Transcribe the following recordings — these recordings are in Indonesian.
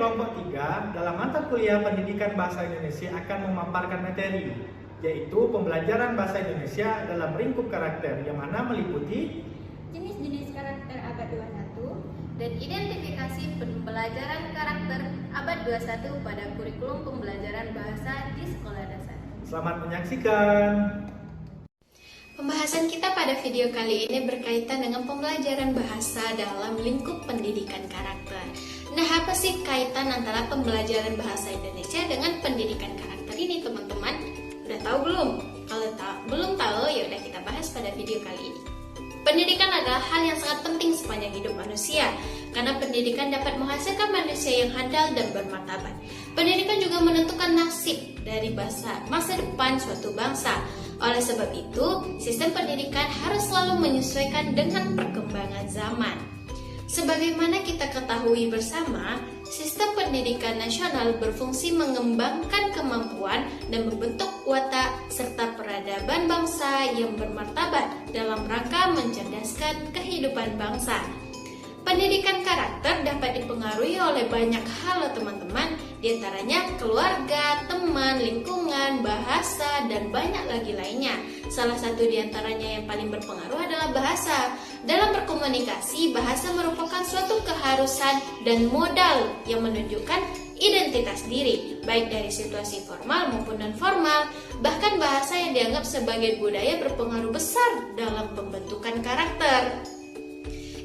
kelompok 3, dalam mata kuliah Pendidikan Bahasa Indonesia akan memaparkan materi, yaitu pembelajaran bahasa Indonesia dalam lingkup karakter, yang mana meliputi jenis-jenis karakter abad 21 dan identifikasi pembelajaran karakter abad 21 pada kurikulum pembelajaran bahasa di sekolah dasar. Selamat menyaksikan. Pembahasan kita pada video kali ini berkaitan dengan pembelajaran bahasa dalam lingkup pendidikan karakter. Nah, apa sih kaitan antara pembelajaran bahasa Indonesia dengan pendidikan karakter ini, teman-teman? Udah tahu belum? Kalau belum tahu, ya udah kita bahas pada video kali ini. Pendidikan adalah hal yang sangat penting sepanjang hidup manusia, karena pendidikan dapat menghasilkan manusia yang handal dan bermartabat. Pendidikan juga menentukan nasib dari masa depan suatu bangsa. Oleh sebab itu, sistem pendidikan harus selalu menyesuaikan dengan perkembangan zaman. Sebagaimana kita ketahui bersama, sistem pendidikan nasional berfungsi mengembangkan kemampuan dan membentuk watak serta peradaban bangsa yang bermartabat dalam rangka mencerdaskan kehidupan bangsa. Pendidikan karakter dapat dipengaruhi oleh banyak hal, teman-teman, diantaranya keluarga, teman, lingkungan, bahasa, dan banyak lagi lainnya. Salah satu diantaranya yang paling berpengaruh adalah bahasa. Dalam berkomunikasi, bahasa merupakan suatu keharusan dan modal yang menunjukkan identitas diri, baik dari situasi formal maupun non-formal. Bahkan bahasa yang dianggap sebagai budaya berpengaruh besar dalam pembentukan karakter.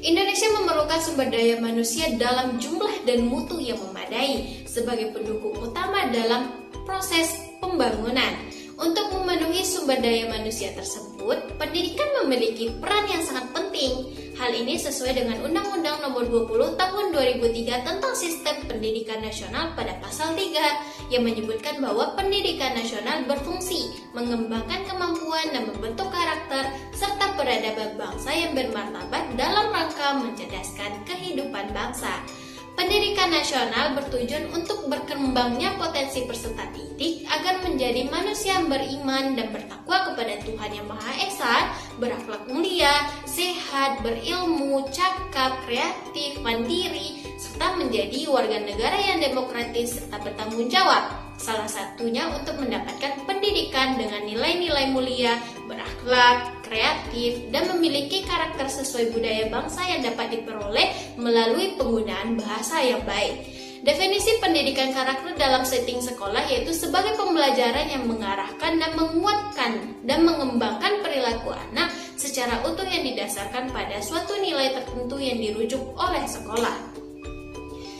Indonesia memerlukan sumber daya manusia dalam jumlah dan mutu yang memadai sebagai pendukung utama dalam proses pembangunan. Untuk memenuhi sumber daya manusia tersebut, pendidikan memiliki peran yang sangat penting. Hal ini sesuai dengan Undang-Undang Nomor 20 Tahun 2003 tentang Sistem Pendidikan Nasional pada pasal 3 yang menyebutkan bahwa pendidikan nasional berfungsi mengembangkan kemampuan dan membentuk karakter serta peradaban bangsa yang bermartabat dalam rangka mencerdaskan kehidupan bangsa. Pendidikan nasional bertujuan untuk berkembangnya potensi peserta didik agar menjadi manusia yang beriman dan bertakwa kepada Tuhan Yang Maha Esa, berakhlak mulia, sehat, berilmu, cakap, kreatif, mandiri, serta menjadi warga negara yang demokratis serta bertanggung jawab. Salah satunya untuk mendapatkan pendidikan dengan nilai-nilai mulia, berakhlak, kreatif, dan memiliki karakter sesuai budaya bangsa yang dapat diperoleh melalui penggunaan bahasa yang baik. Definisi pendidikan karakter dalam setting sekolah yaitu sebagai pembelajaran yang mengarahkan dan menguatkan dan mengembangkan perilaku anak secara utuh yang didasarkan pada suatu nilai tertentu yang dirujuk oleh sekolah.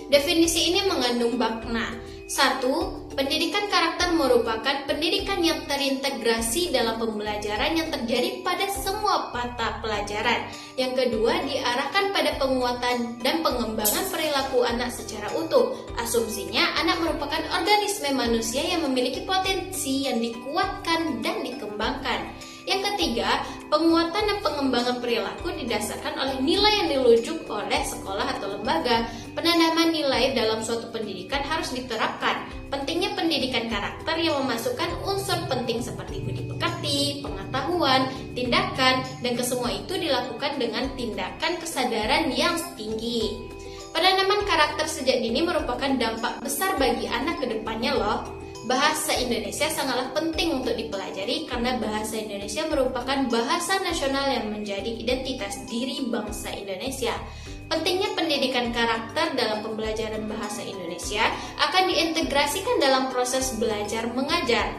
Definisi ini mengandung makna. 1. Pendidikan karakter merupakan pendidikan yang terintegrasi dalam pembelajaran yang terjadi pada semua mata pelajaran. Yang kedua, diarahkan pada penguatan dan pengembangan perilaku anak secara utuh. Asumsinya, anak merupakan organisme manusia yang memiliki potensi yang dikuatkan dan dikembangkan. Yang ketiga, penguatan dan pengembangan perilaku didasarkan oleh nilai yang dirujuk oleh sekolah atau lembaga. Penanaman nilai dalam suatu pendidikan harus diterapkan. Pentingnya pendidikan karakter yang memasukkan unsur penting seperti budi pekerti, pengetahuan, tindakan, dan kesemua itu dilakukan dengan tindakan kesadaran yang tinggi. Penanaman karakter sejak dini merupakan dampak besar bagi anak ke depannya loh. Bahasa Indonesia sangatlah penting untuk dipelajari karena bahasa Indonesia merupakan bahasa nasional yang menjadi identitas diri bangsa Indonesia. Pentingnya pendidikan karakter dalam pembelajaran bahasa Indonesia akan diintegrasikan dalam proses belajar mengajar.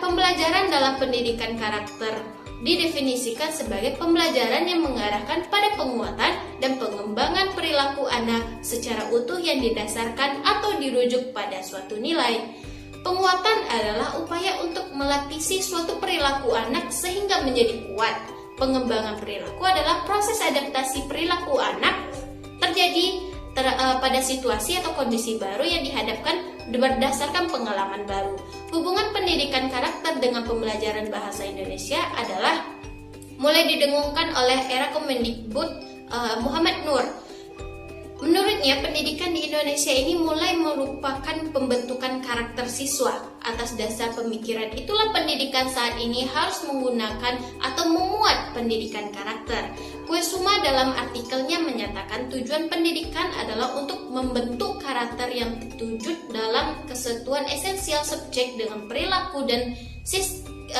Pembelajaran dalam pendidikan karakter didefinisikan sebagai pembelajaran yang mengarahkan pada penguatan dan pengembangan perilaku anak secara utuh yang didasarkan atau dirujuk pada suatu nilai. Penguatan adalah upaya untuk melapisi suatu perilaku anak sehingga menjadi kuat. Pengembangan perilaku adalah proses adaptasi perilaku anak terjadi pada situasi atau kondisi baru yang dihadapkan berdasarkan pengalaman baru. Hubungan pendidikan karakter dengan pembelajaran bahasa Indonesia adalah mulai didengungkan oleh era Kemendikbud Muhammad Nur. Menurutnya, pendidikan di Indonesia ini mulai merupakan pembentukan karakter siswa. Atas dasar pemikiran itulah pendidikan saat ini harus menggunakan atau memuat pendidikan karakter. Kuesuma dalam artikelnya menyatakan tujuan pendidikan adalah untuk membentuk karakter yang terwujud dalam kesatuan esensial subjek dengan perilaku dan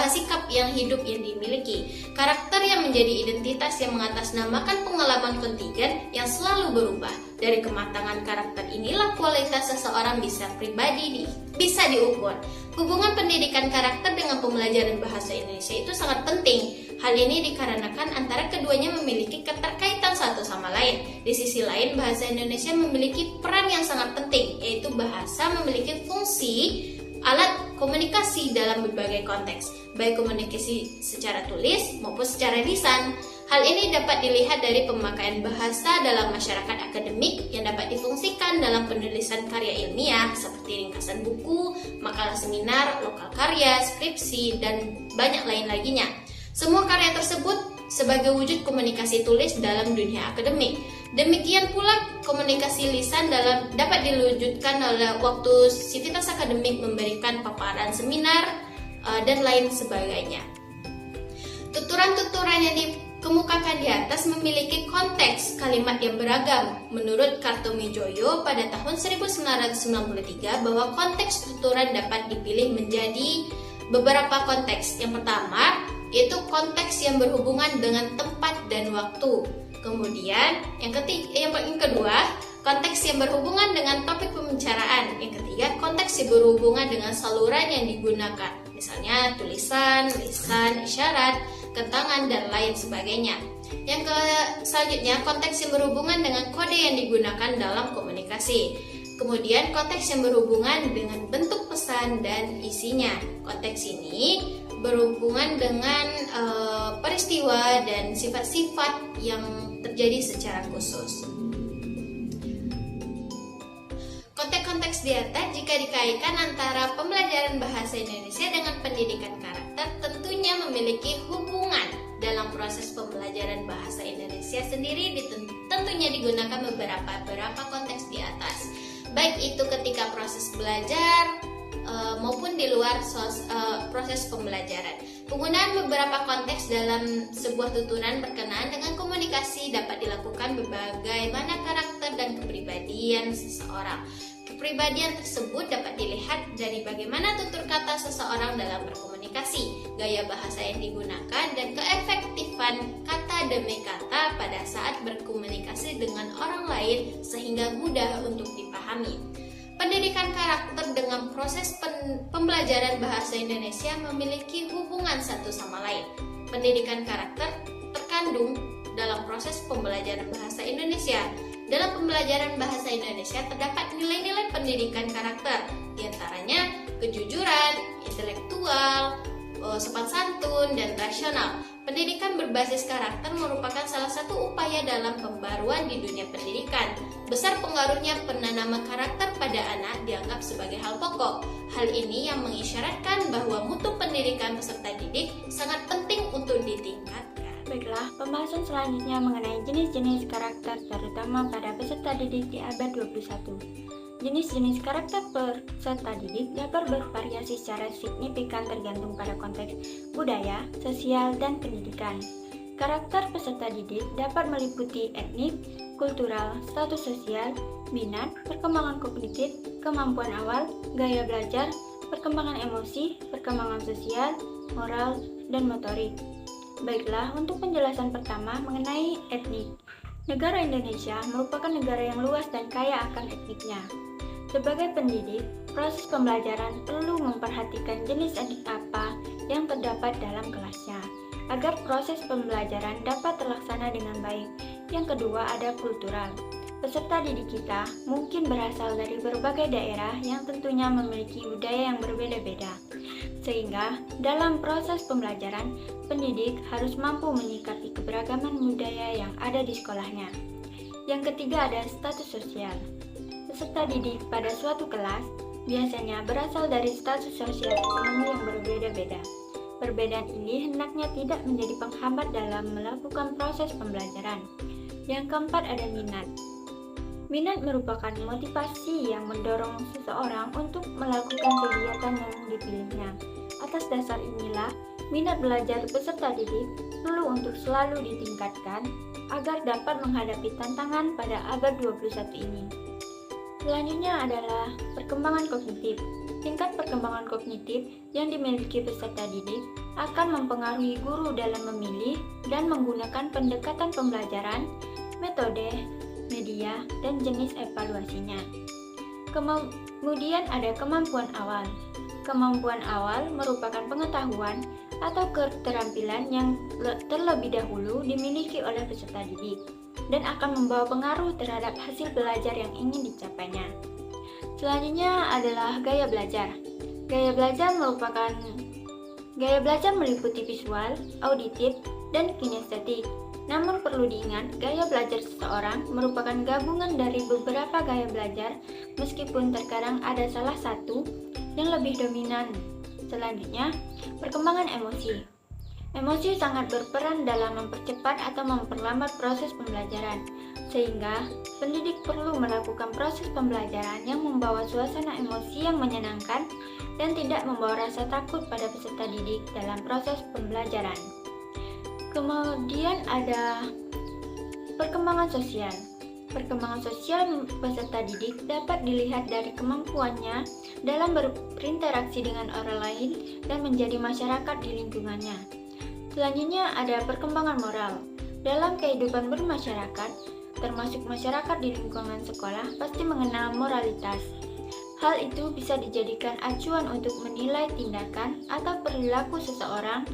sikap yang hidup yang dimiliki. Karakter yang menjadi identitas yang mengatasnamakan pengalaman kontingen yang selalu berubah. Dari kematangan karakter inilah kualitas seseorang bisa diukur. Hubungan pendidikan karakter dengan pembelajaran bahasa Indonesia itu sangat penting. Hal ini dikarenakan antara keduanya memiliki keterkaitan satu sama lain. Di sisi lain, bahasa Indonesia memiliki peran yang sangat penting, yaitu bahasa memiliki fungsi alat komunikasi dalam berbagai konteks, baik komunikasi secara tulis maupun secara lisan. Hal ini dapat dilihat dari pemakaian bahasa dalam masyarakat akademik yang dapat difungsikan dalam penulisan karya ilmiah seperti ringkasan buku, makalah seminar, lokal karya, skripsi, dan banyak lain laginya. Semua karya tersebut sebagai wujud komunikasi tulis dalam dunia akademik. Demikian pula komunikasi lisan dapat diwujudkan oleh waktu sivitas akademik memberikan paparan seminar dan lain sebagainya. Tuturan-tuturan yang dikemukakan di atas memiliki konteks kalimat yang beragam. Menurut Kartomijoyo pada tahun 1993 bahwa konteks tuturan dapat dipilih menjadi beberapa konteks. Yang pertama yaitu konteks yang berhubungan dengan tempat dan waktu. Kemudian yang kedua, konteks yang berhubungan dengan topik pembicaraan. Yang ketiga, konteks yang berhubungan dengan saluran yang digunakan. Misalnya tulisan, lisan, isyarat, ketangan, dan lain sebagainya. Yang selanjutnya, konteks yang berhubungan dengan kode yang digunakan dalam komunikasi. Kemudian konteks yang berhubungan dengan bentuk pesan dan isinya. Konteks ini berhubungan dengan peristiwa dan sifat-sifat yang terjadi secara khusus. Konteks-konteks di atas jika dikaitkan antara pembelajaran bahasa Indonesia dengan pendidikan karakter tentunya memiliki hubungan. Dalam proses pembelajaran bahasa Indonesia sendiri tentunya digunakan beberapa konteks di atas. Baik itu ketika proses belajar maupun di luar proses pembelajaran. Penggunaan beberapa konteks dalam sebuah tuturan berkenaan dengan komunikasi dapat dilakukan bagaimana karakter dan kepribadian seseorang. Kepribadian tersebut dapat dilihat dari bagaimana tutur kata seseorang dalam berkomunikasi, gaya bahasa yang digunakan, dan keefektifan kata demi kata pada saat berkomunikasi dengan orang lain sehingga mudah untuk dipahami. Pendidikan karakter dengan proses pembelajaran bahasa Indonesia memiliki hubungan satu sama lain. Pendidikan karakter terkandung dalam proses pembelajaran bahasa Indonesia. Dalam pembelajaran bahasa Indonesia terdapat nilai-nilai pendidikan karakter, diantaranya kejujuran, intelektual, sopan santun, dan rasional. Pendidikan berbasis karakter merupakan salah satu upaya dalam pembaruan di dunia pendidikan. Besar pengaruhnya penanaman karakter pada anak dianggap sebagai hal pokok. Hal ini yang mengisyaratkan bahwa mutu pendidikan peserta didik sangat penting untuk ditingkatkan. Baiklah, pembahasan selanjutnya mengenai jenis-jenis karakter terutama pada peserta didik di abad 21. Jenis-jenis karakter peserta didik dapat bervariasi secara signifikan tergantung pada konteks budaya, sosial, dan pendidikan. Karakter peserta didik dapat meliputi etnik, kultural, status sosial, minat, perkembangan kognitif, kemampuan awal, gaya belajar, perkembangan emosi, perkembangan sosial, moral, dan motorik. Baiklah, untuk penjelasan pertama mengenai etnik. Negara Indonesia merupakan negara yang luas dan kaya akan etniknya. Sebagai pendidik, proses pembelajaran perlu memperhatikan jenis etnik apa yang terdapat dalam kelasnya, agar proses pembelajaran dapat terlaksana dengan baik. Yang kedua ada kultural. Peserta didik kita mungkin berasal dari berbagai daerah yang tentunya memiliki budaya yang berbeda-beda. Sehingga dalam proses pembelajaran, pendidik harus mampu menyikapi keberagaman budaya yang ada di sekolahnya. Yang ketiga ada status sosial. Peserta didik pada suatu kelas biasanya berasal dari status sosial ekonomi yang berbeda-beda. Perbedaan ini hendaknya tidak menjadi penghambat dalam melakukan proses pembelajaran. Yang keempat ada minat. Minat merupakan motivasi yang mendorong seseorang untuk melakukan kegiatan yang dipilihnya. Atas dasar inilah, minat belajar peserta didik perlu untuk selalu ditingkatkan agar dapat menghadapi tantangan pada abad 21 ini. Selanjutnya adalah perkembangan kognitif. Tingkat perkembangan kognitif yang dimiliki peserta didik akan mempengaruhi guru dalam memilih dan menggunakan pendekatan pembelajaran, metode, media, dan jenis evaluasinya. Kemudian ada kemampuan awal. Kemampuan awal merupakan pengetahuan atau keterampilan yang terlebih dahulu dimiliki oleh peserta didik dan akan membawa pengaruh terhadap hasil belajar yang ingin dicapainya. Selanjutnya adalah gaya belajar. Gaya belajar meliputi visual, auditif, dan kinestetik. Namun perlu diingat, gaya belajar seseorang merupakan gabungan dari beberapa gaya belajar, meskipun terkadang ada salah satu yang lebih dominan. Selanjutnya, perkembangan emosi. Emosi sangat berperan dalam mempercepat atau memperlambat proses pembelajaran, sehingga pendidik perlu melakukan proses pembelajaran yang membawa suasana emosi yang menyenangkan dan tidak membawa rasa takut pada peserta didik dalam proses pembelajaran. Kemudian ada perkembangan sosial. Perkembangan sosial peserta didik dapat dilihat dari kemampuannya dalam berinteraksi dengan orang lain dan menjadi masyarakat di lingkungannya. Selanjutnya ada perkembangan moral. Dalam kehidupan bermasyarakat, termasuk masyarakat di lingkungan sekolah, pasti mengenal moralitas. Hal itu bisa dijadikan acuan untuk menilai tindakan atau perilaku seseorang.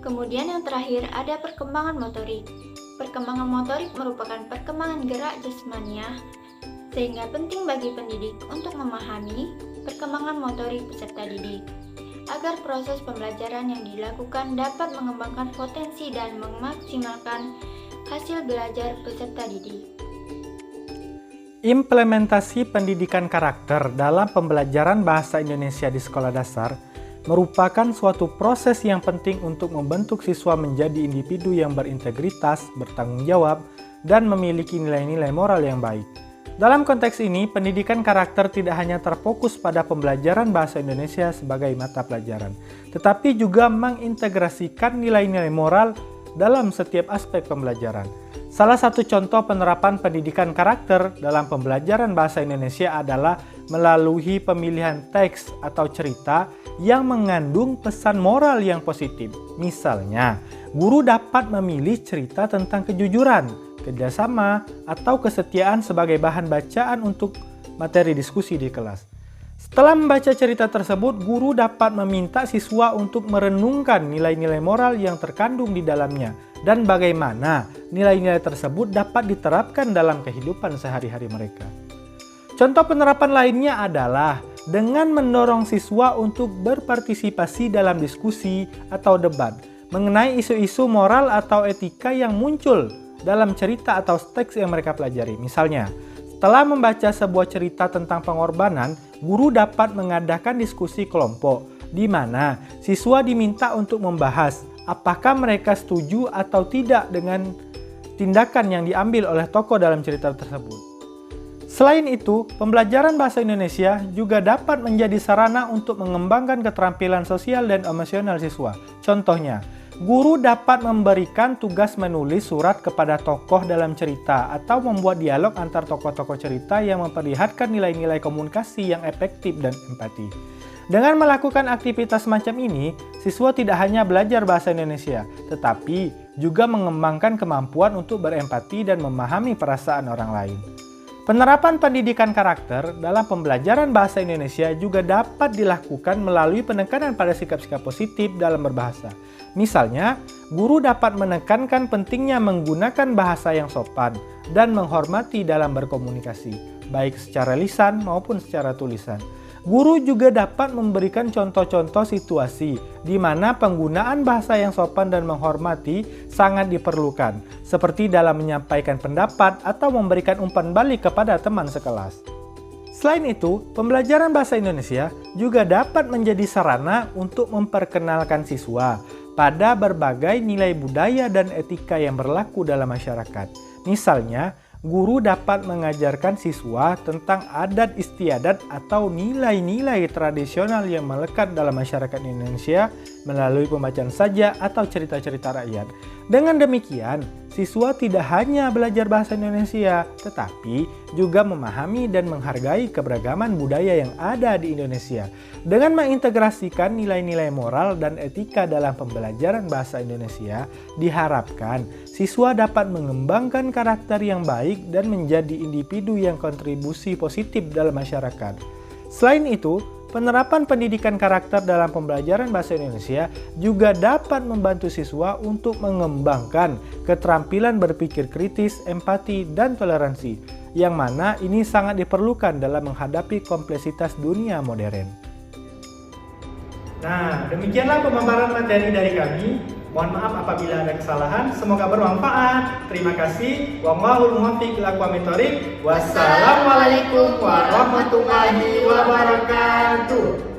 Kemudian yang terakhir ada perkembangan motorik. Perkembangan motorik merupakan perkembangan gerak jasmania, sehingga penting bagi pendidik untuk memahami perkembangan motorik peserta didik, agar proses pembelajaran yang dilakukan dapat mengembangkan potensi dan memaksimalkan hasil belajar peserta didik. Implementasi pendidikan karakter dalam pembelajaran bahasa Indonesia di sekolah dasar merupakan suatu proses yang penting untuk membentuk siswa menjadi individu yang berintegritas, bertanggung jawab, dan memiliki nilai-nilai moral yang baik. Dalam konteks ini, pendidikan karakter tidak hanya terfokus pada pembelajaran bahasa Indonesia sebagai mata pelajaran, tetapi juga mengintegrasikan nilai-nilai moral dalam setiap aspek pembelajaran. Salah satu contoh penerapan pendidikan karakter dalam pembelajaran bahasa Indonesia adalah melalui pemilihan teks atau cerita yang mengandung pesan moral yang positif. Misalnya, guru dapat memilih cerita tentang kejujuran, kerjasama, atau kesetiaan sebagai bahan bacaan untuk materi diskusi di kelas. Setelah membaca cerita tersebut, guru dapat meminta siswa untuk merenungkan nilai-nilai moral yang terkandung di dalamnya dan bagaimana nilai-nilai tersebut dapat diterapkan dalam kehidupan sehari-hari mereka. Contoh penerapan lainnya adalah dengan mendorong siswa untuk berpartisipasi dalam diskusi atau debat mengenai isu-isu moral atau etika yang muncul dalam cerita atau teks yang mereka pelajari. Misalnya, setelah membaca sebuah cerita tentang pengorbanan, guru dapat mengadakan diskusi kelompok di mana siswa diminta untuk membahas apakah mereka setuju atau tidak dengan tindakan yang diambil oleh tokoh dalam cerita tersebut. Selain itu, pembelajaran bahasa Indonesia juga dapat menjadi sarana untuk mengembangkan keterampilan sosial dan emosional siswa. Contohnya, guru dapat memberikan tugas menulis surat kepada tokoh dalam cerita atau membuat dialog antar tokoh-tokoh cerita yang memperlihatkan nilai-nilai komunikasi yang efektif dan empati. Dengan melakukan aktivitas semacam ini, siswa tidak hanya belajar bahasa Indonesia, tetapi juga mengembangkan kemampuan untuk berempati dan memahami perasaan orang lain. Penerapan pendidikan karakter dalam pembelajaran bahasa Indonesia juga dapat dilakukan melalui penekanan pada sikap-sikap positif dalam berbahasa. Misalnya, guru dapat menekankan pentingnya menggunakan bahasa yang sopan dan menghormati dalam berkomunikasi, baik secara lisan maupun secara tulisan. Guru juga dapat memberikan contoh-contoh situasi di mana penggunaan bahasa yang sopan dan menghormati sangat diperlukan, seperti dalam menyampaikan pendapat atau memberikan umpan balik kepada teman sekelas. Selain itu, pembelajaran bahasa Indonesia juga dapat menjadi sarana untuk memperkenalkan siswa pada berbagai nilai budaya dan etika yang berlaku dalam masyarakat. Misalnya, guru dapat mengajarkan siswa tentang adat istiadat atau nilai-nilai tradisional yang melekat dalam masyarakat Indonesia melalui pembacaan sajak atau cerita-cerita rakyat. Dengan demikian, siswa tidak hanya belajar bahasa Indonesia, tetapi juga memahami dan menghargai keberagaman budaya yang ada di Indonesia. Dengan mengintegrasikan nilai-nilai moral dan etika dalam pembelajaran bahasa Indonesia, diharapkan siswa dapat mengembangkan karakter yang baik dan menjadi individu yang kontribusi positif dalam masyarakat. Selain itu, penerapan pendidikan karakter dalam pembelajaran bahasa Indonesia juga dapat membantu siswa untuk mengembangkan keterampilan berpikir kritis, empati, dan toleransi, yang mana ini sangat diperlukan dalam menghadapi kompleksitas dunia modern. Nah, demikianlah pemaparan materi dari kami. Mohon maaf apabila ada kesalahan, semoga bermanfaat. Terima kasih. Wallahul muwaffiq ila aqwamit thoriq. Wassalamualaikum warahmatullahi wabarakatuh.